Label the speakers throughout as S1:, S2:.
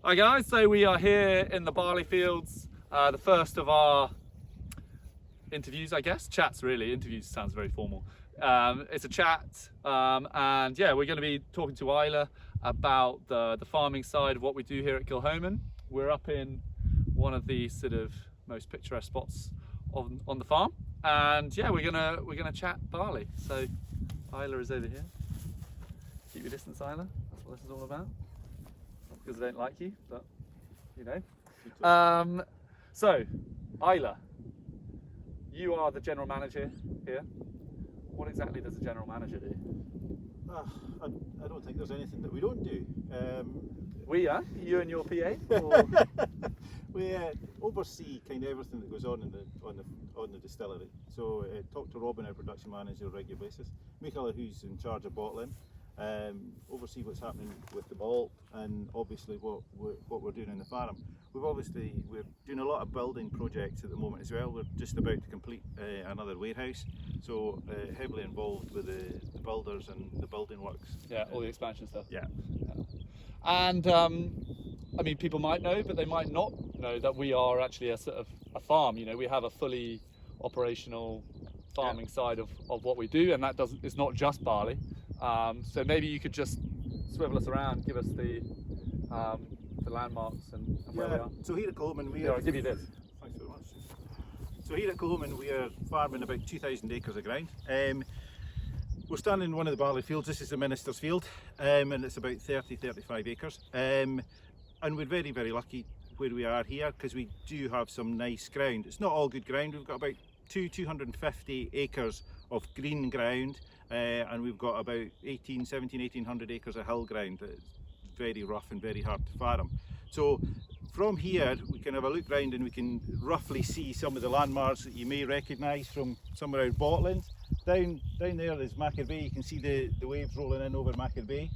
S1: Hi guys, so we are here in the barley fields, the first of our interviews, I guess. Chats really, interviews sounds very formal. It's a chat, and yeah, we're going to be talking to Islay about the farming side of what we do here at Kilhoman. We're up in one of the sort of most picturesque spots on the farm, and yeah, we're gonna chat barley. So Islay is over here. Keep your distance, Islay. That's what this is all about. Not because I don't like you, but you know. So, Islay, you are the general manager here. What exactly does a general manager do?
S2: I don't think there's anything that we don't do.
S1: We are? You and your PA? Or...
S2: We oversee kind of everything that goes on in the distillery. So talk to Robin, our production manager, on a regular basis. Michaela, who's in charge of bottling. Oversee what's happening with the malt and obviously what we're doing in the farm. We're doing a lot of building projects at the moment as well. We're just about to complete another warehouse, so heavily involved with the builders and the building works.
S1: Yeah, all the expansion stuff.
S2: Yeah.
S1: And I mean, people might know, but they might not know that we are actually a sort of a farm. You know, we have a fully operational farming side of what we do, and it's not just barley. So maybe you could just swivel us around, give us the landmarks and where we are.
S2: So here at Kilhoman,
S1: I'll give you this.
S2: Thanks very much. So here at Kilhoman, we are farming about 2,000 acres of ground. We're standing in one of the barley fields. This is the Minister's Field, and it's about 30-35 acres. And we're very, very lucky where we are here because we do have some nice ground. It's not all good ground. We've got about 250 acres of green ground, and we've got about 1,800 acres of hill ground. It's very rough and very hard to farm. So from here we can have a look round and we can roughly see some of the landmarks that you may recognise from some of our bottlings. Down there is Macker Bay. You can see the waves rolling in over Macker Bay.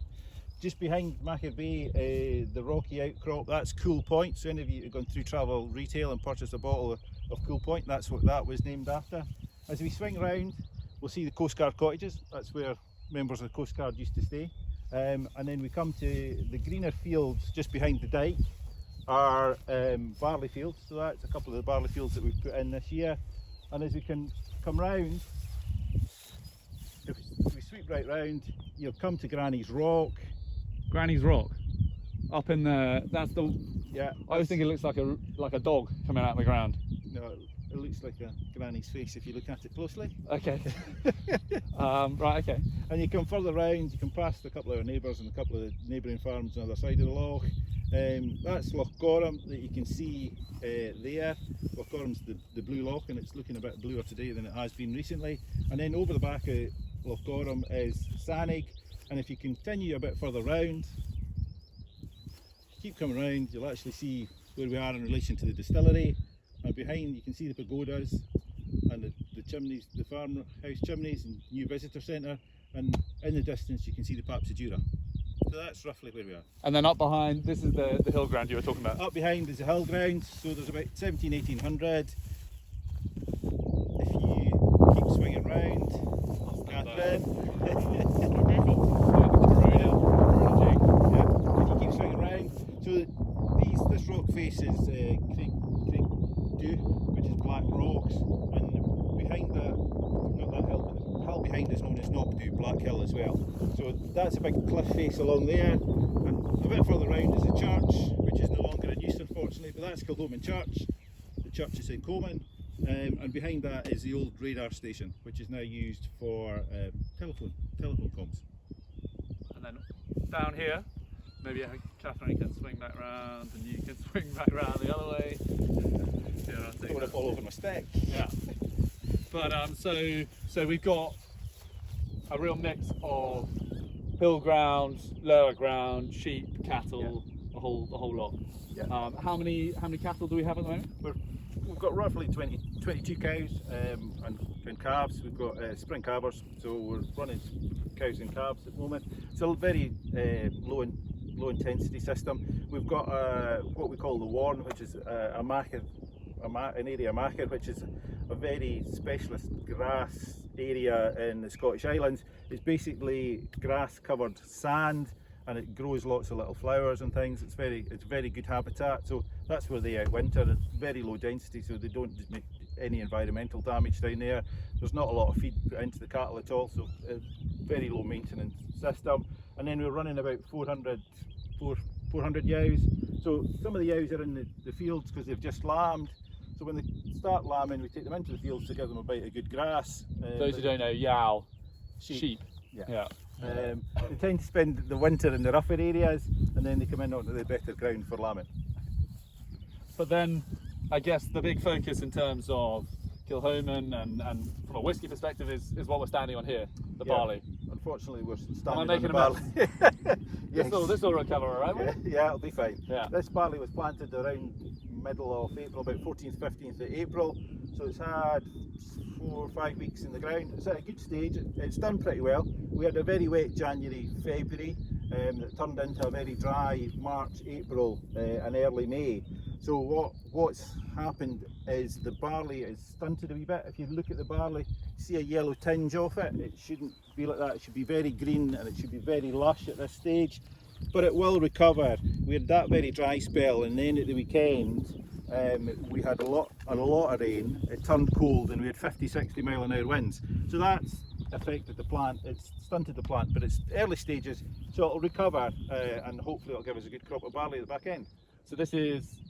S2: Just behind Macker Bay, the rocky outcrop, that's Cool Point. So any of you who've gone through travel retail and purchased a bottle of Cool Point, that's what that was named after. As we swing round, we'll see the Coast Guard cottages. That's where members of the Coast Guard used to stay. And then we come to the greener fields just behind the dike are barley fields. So that's a couple of the barley fields that we've put in this year. And as we can come round, if we sweep right round, you'll come to Granny's Rock.
S1: Granny's Rock, up in the. That's the.
S2: Yeah.
S1: I always think it looks like a dog coming out of the ground.
S2: No, it looks like a granny's face if you look at it closely.
S1: Okay. Right. Okay.
S2: And you come further round, you can pass a couple of our neighbours and a couple of the neighbouring farms on the other side of the loch. That's Loch Gorham that you can see there. Loch Gorham's the blue loch, and it's looking a bit bluer today than it has been recently. And then over the back of Loch Gorham is Sanig. And if you continue a bit further round, keep coming round, you'll actually see where we are in relation to the distillery. And behind you can see the pagodas and the chimneys, the farmhouse chimneys and new visitor centre. And in the distance you can see the Paps of Jura. So that's roughly where we are.
S1: And then up behind, this is the hill ground you were talking about.
S2: Up behind is the hill ground, so there's about 1800. If you keep swinging round, Catherine. If you keep swinging round, so this rock face is Craig Dew, which is black rocks, and behind that, not that hill, but the hill behind is known as Knockdew, Black Hill as well. So that's a big cliff face along there, and a bit further round is the church, which is no longer in use unfortunately, but that's Kilhoman Church. The church is in Coleman. And behind that is the old radar station, which is now used for telephone comms. And
S1: then down here, maybe Catherine can swing back round and you can swing back round the other way.
S2: Yeah, I don't want to fall over my stick.
S1: Yeah. But so we've got a real mix of hill ground, lower ground, sheep, cattle, the whole lot.
S2: Yeah.
S1: How many cattle do we have at the moment?
S2: We've got roughly 22 cows and calves. We've got spring calvers, so we're running cows and calves at the moment. It's a very low intensity system. We've got what we call the Warren, which is an area marker, which is a very specialist grass area in the Scottish Islands. It's basically grass covered sand and it grows lots of little flowers and things. It's very good habitat. So that's where they outwinter. It's very low density, so they don't make any environmental damage down there. There's not a lot of feed put into the cattle at all, so very low maintenance system. And then we're running about 400 ewes. So some of the ewes are in the fields because they've just lambed. So when they start lambing, we take them into the fields to give them a bite of good grass.
S1: Those who don't know, yow, sheep.
S2: Yeah. They tend to spend the winter in the rougher areas, and then they come in onto the better ground for lambing.
S1: But then, I guess the big focus in terms of Kilchoman and from a whisky perspective is what we're standing on here, the barley.
S2: Unfortunately, we're
S1: Am I
S2: standing on
S1: making
S2: the
S1: a
S2: barley.
S1: Yes. This will recover, all right?
S2: Yeah, it'll be fine.
S1: Yeah.
S2: This barley was planted around middle of April, about 14th, 15th of April. So it's had 4 or 5 weeks in the ground. It's at a good stage. It's done pretty well. We had a very wet January, February that turned into a very dry March, April and early May. So what's happened is the barley is stunted a wee bit. If you look at the barley, see a yellow tinge off it. It shouldn't be like that. It should be very green and it should be very lush at this stage. But it will recover. We had that very dry spell, and then at the weekend we had a lot of rain. It turned cold and we had 50-60 mile an hour winds. So that's affected the plant. It's stunted the plant, but it's early stages, so it'll recover and hopefully it'll give us a good crop of barley at the back end.
S1: So this is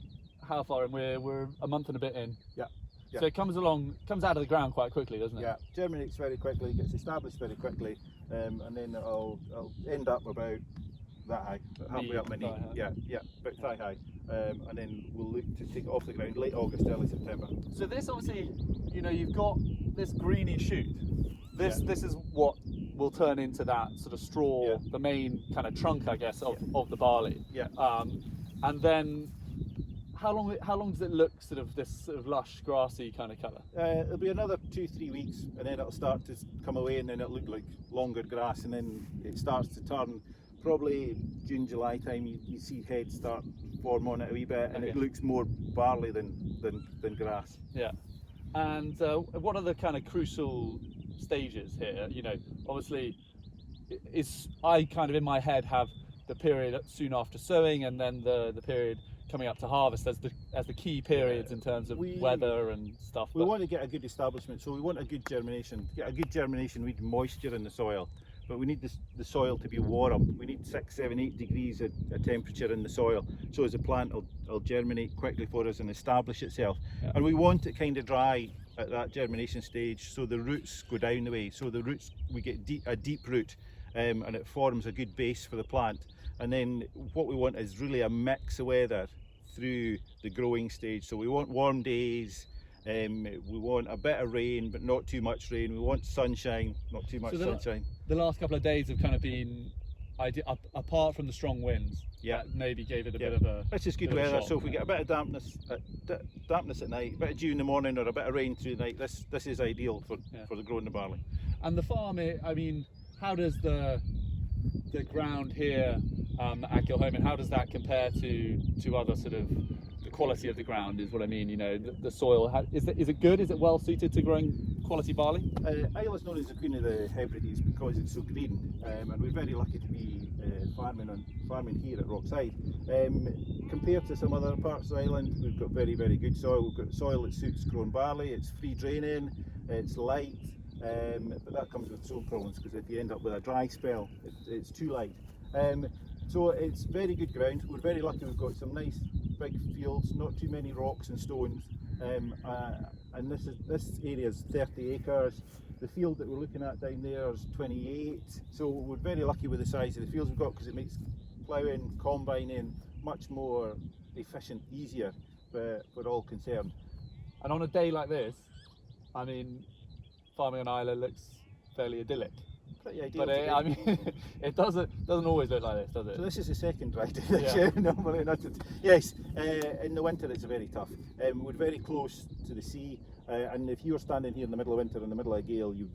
S1: how far in? We're a month and a bit in.
S2: Yeah.
S1: So it comes out of the ground quite quickly, doesn't it?
S2: Yeah, germinates very quickly, gets established very quickly, and then it'll end up about that high, about halfway up my knee. Yeah, about thigh high. And then we'll look to take it off the ground late August, early September.
S1: So this obviously, you've got this greeny shoot. This is what will turn into that sort of straw, the main kind of trunk, I guess, of the barley.
S2: Yeah.
S1: And then how long does it look sort of this sort of lush, grassy kind of colour?
S2: It'll be another 2-3 weeks, and then it'll start to come away, and then it'll look like longer grass, and then it starts to turn. Probably June, July time, you see heads start form on it a wee bit, and it looks more barley than grass.
S1: Yeah. And what are the kind of crucial stages here? Obviously, I kind of in my head have the period soon after sowing, and then the period coming up to harvest as the key periods in terms of weather and stuff.
S2: We want to get a good establishment, so we want a good germination. To get a good germination, we need moisture in the soil, but we need the soil to be warm. We need 6, 7, 8 degrees of temperature in the soil, so as the plant will germinate quickly for us and establish itself. Yeah. And we want it kind of dry at that germination stage, so the roots go down the way. So the roots, we get a deep root, and it forms a good base for the plant. And then what we want is really a mix of weather through the growing stage. So we want warm days, we want a bit of rain but not too much rain, we want sunshine, not too much sunshine.
S1: The last couple of days have kind of been, apart from the strong winds, that maybe gave it a bit of a...
S2: It's just good weather, so if we get a bit of dampness at night, a bit of dew in the morning or a bit of rain through the night, this is ideal for the growing the barley.
S1: And the farm, I mean, how does the ground here at Kilchoman, how does that compare to other sort of, the quality of the ground is what I mean, the soil, is it good? Is it well suited to growing quality barley?
S2: Islay is known as the Queen of the Hebrides because it's so green, and we're very lucky to be farming here at Rockside. Compared to some other parts of the island, we've got very, very good soil. We've got soil that suits growing barley, it's free draining, it's light, but that comes with its own problems because if you end up with a dry spell, it's too light. So it's very good ground. We're very lucky we've got some nice big fields, not too many rocks and stones, and this area is 30 acres. The field that we're looking at down there is 28, so we're very lucky with the size of the fields we've got because it makes ploughing, combining much more efficient, easier for all concerned.
S1: And on a day like this, I mean, farming on Islay looks fairly idyllic.
S2: Pretty ideal.
S1: But I mean, it doesn't always look like this, does it?
S2: So this is the second dry day this year. Normally not. Yes, in the winter it's very tough. We're very close to the sea, and if you were standing here in the middle of winter, in the middle of a gale, you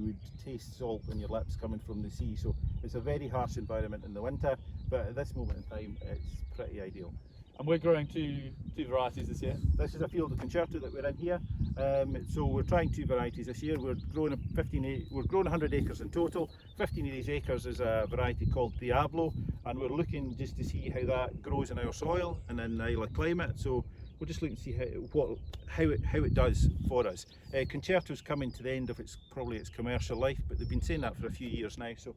S2: would taste salt on your lips coming from the sea. So it's a very harsh environment in the winter, but at this moment in time, it's pretty ideal.
S1: And we're growing two varieties this year.
S2: This is a field of concerto that we're in here. So we're trying 2 varieties this year. We're growing 100 acres in total. 15 of these acres is a variety called Diablo, and we're looking just to see how that grows in our soil and in Islay climate. So we're just looking to see how it does for us. Concerto's coming to the end of its commercial life, but they've been saying that for a few years now. So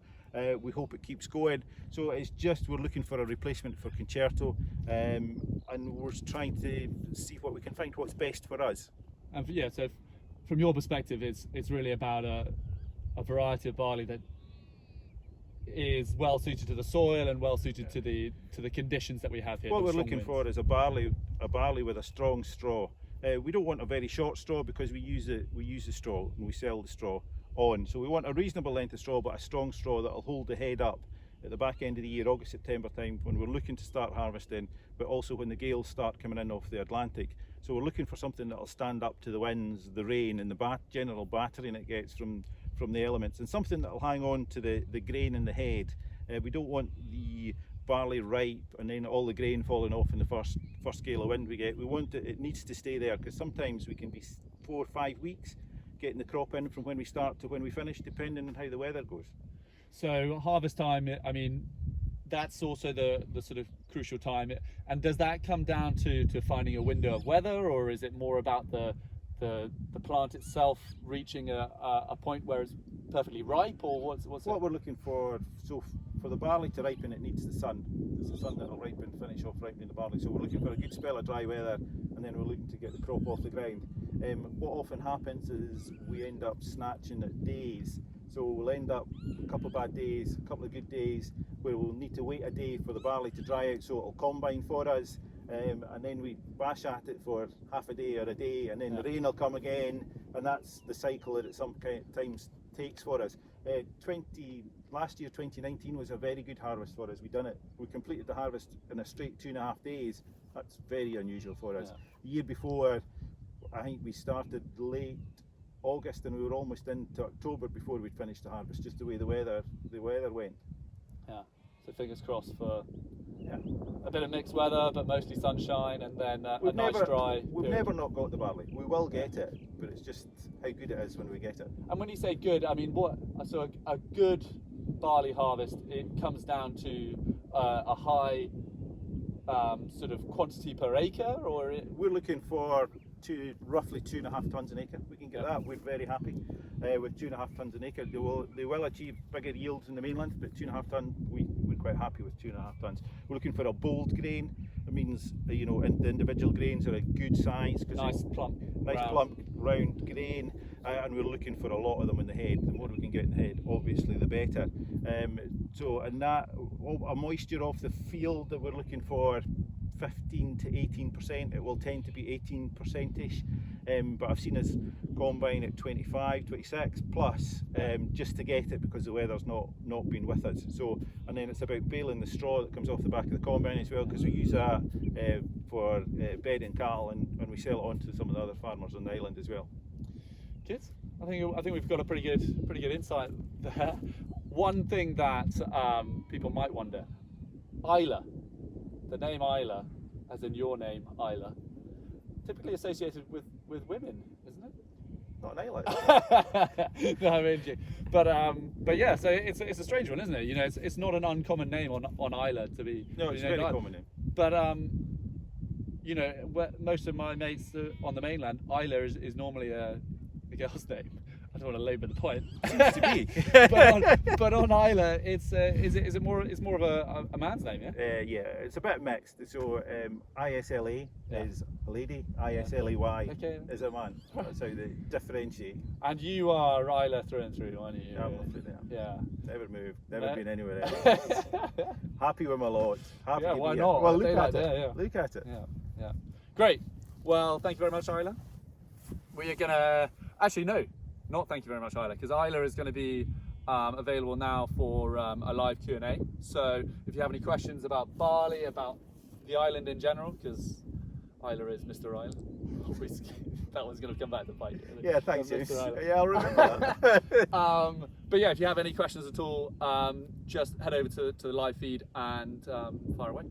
S2: we hope it keeps going. So it's just we're looking for a replacement for concerto, and we're trying to see what we can find, what's best for us.
S1: And so from your perspective, it's really about a variety of barley that is well suited to the soil and well suited to the conditions that we have here.
S2: What we're looking for is a barley with a strong straw. We don't want a very short straw because we use the straw and we sell the straw on. So we want a reasonable length of straw, but a strong straw that will hold the head up at the back end of the year, August, September time, when we're looking to start harvesting, but also when the gales start coming in off the Atlantic. So we're looking for something that will stand up to the winds, the rain, and the general battering it gets from the elements, and something that will hang on to the grain in the head. We don't want the barley ripe and then all the grain falling off in the first gale of wind we get. We want it needs to stay there, because sometimes we can be 4 or 5 weeks getting the crop in from when we start to when we finish, depending on how the weather goes.
S1: So harvest time, I mean, that's also the sort of crucial time. And does that come down to finding a window of weather, or is it more about the plant itself reaching a point where it's perfectly ripe, or what's
S2: what we're looking for? So for the barley to ripen, it needs the sun. It's the sun that will finish off ripening the barley. So we're looking for a good spell of dry weather, and then we're looking to get the crop off the ground. What often happens is we end up snatching at days. So we'll end up a couple of bad days, a couple of good days, where we'll need to wait a day for the barley to dry out so it'll combine for us, and then we bash at it for half a day or a day, and then the rain will come again, and that's the cycle that it sometimes takes for us. Last year, 2019, was a very good harvest for us. We completed the harvest in a straight 2.5 days. That's very unusual for us. The year before, I think we started late August and we were almost into October before we'd finished the harvest, just the way the weather went.
S1: Yeah, so fingers crossed for a bit of mixed weather, but mostly sunshine, and then a nice dry
S2: We've
S1: period.
S2: never not got the barley. We will get it, but it's just how good it is when we get it.
S1: And when you say good, I mean, so a good barley harvest, it comes down to a high sort of quantity per acre, or
S2: we're looking for roughly 2.5 tons an acre. We can get that. We're very happy with 2.5 tons an acre. They will achieve bigger yields in the mainland, but 2.5 tons, we're quite happy with 2.5 tons. We're looking for a bold grain. It means the individual grains are a good size,
S1: nice plump
S2: round grain, and we're looking for a lot of them in the head. The more we can get in the head, obviously, the better. A moisture off the field that we're looking for 15 to 18%. It will tend to be 18%ish, but I've seen us combine at 25, 26 plus, just to get it, because the weather's not been with us. So, and then it's about baling the straw that comes off the back of the combine as well, because we use that for bedding cattle, and we sell it on to some of the other farmers on the island as well.
S1: Good. I think we've got a pretty good insight there. One thing that people might wonder, Islay. The name Islay, as in your name, Islay, typically associated with women, isn't it?
S2: Not an Islay.
S1: No, I mean, but yeah, so it's a strange one, isn't it? You know, it's not an uncommon name on Islay to be.
S2: No, it's a very common name.
S1: But you know, most of my mates on the mainland, Islay is normally a girl's name. I don't want to labour the point.
S2: Seems to be.
S1: but on Islay, is it more of a man's name, yeah?
S2: Yeah, it's a bit mixed. So Isla is a lady, Islay is a man. That's how they differentiate.
S1: And you are Islay through and through, aren't you?
S2: Yeah, I'm lovely there.
S1: Yeah.
S2: Never moved, never been anywhere else. Happy with my lot. Happy to
S1: why
S2: be
S1: not?
S2: Here. Well, look
S1: Like
S2: at it.
S1: that, yeah.
S2: Look at it.
S1: Yeah. Great. Well, thank you very much, Islay. We are gonna not thank you very much, Islay, because Islay is going to be available now for a live Q&A. So if you have any questions about barley, about the island in general, because Islay is Mr. Island. That one's going to come back to bite.
S2: Yeah, thanks. Yeah, I'll remember that.
S1: But yeah, if you have any questions at all, just head over to the live feed and fire away.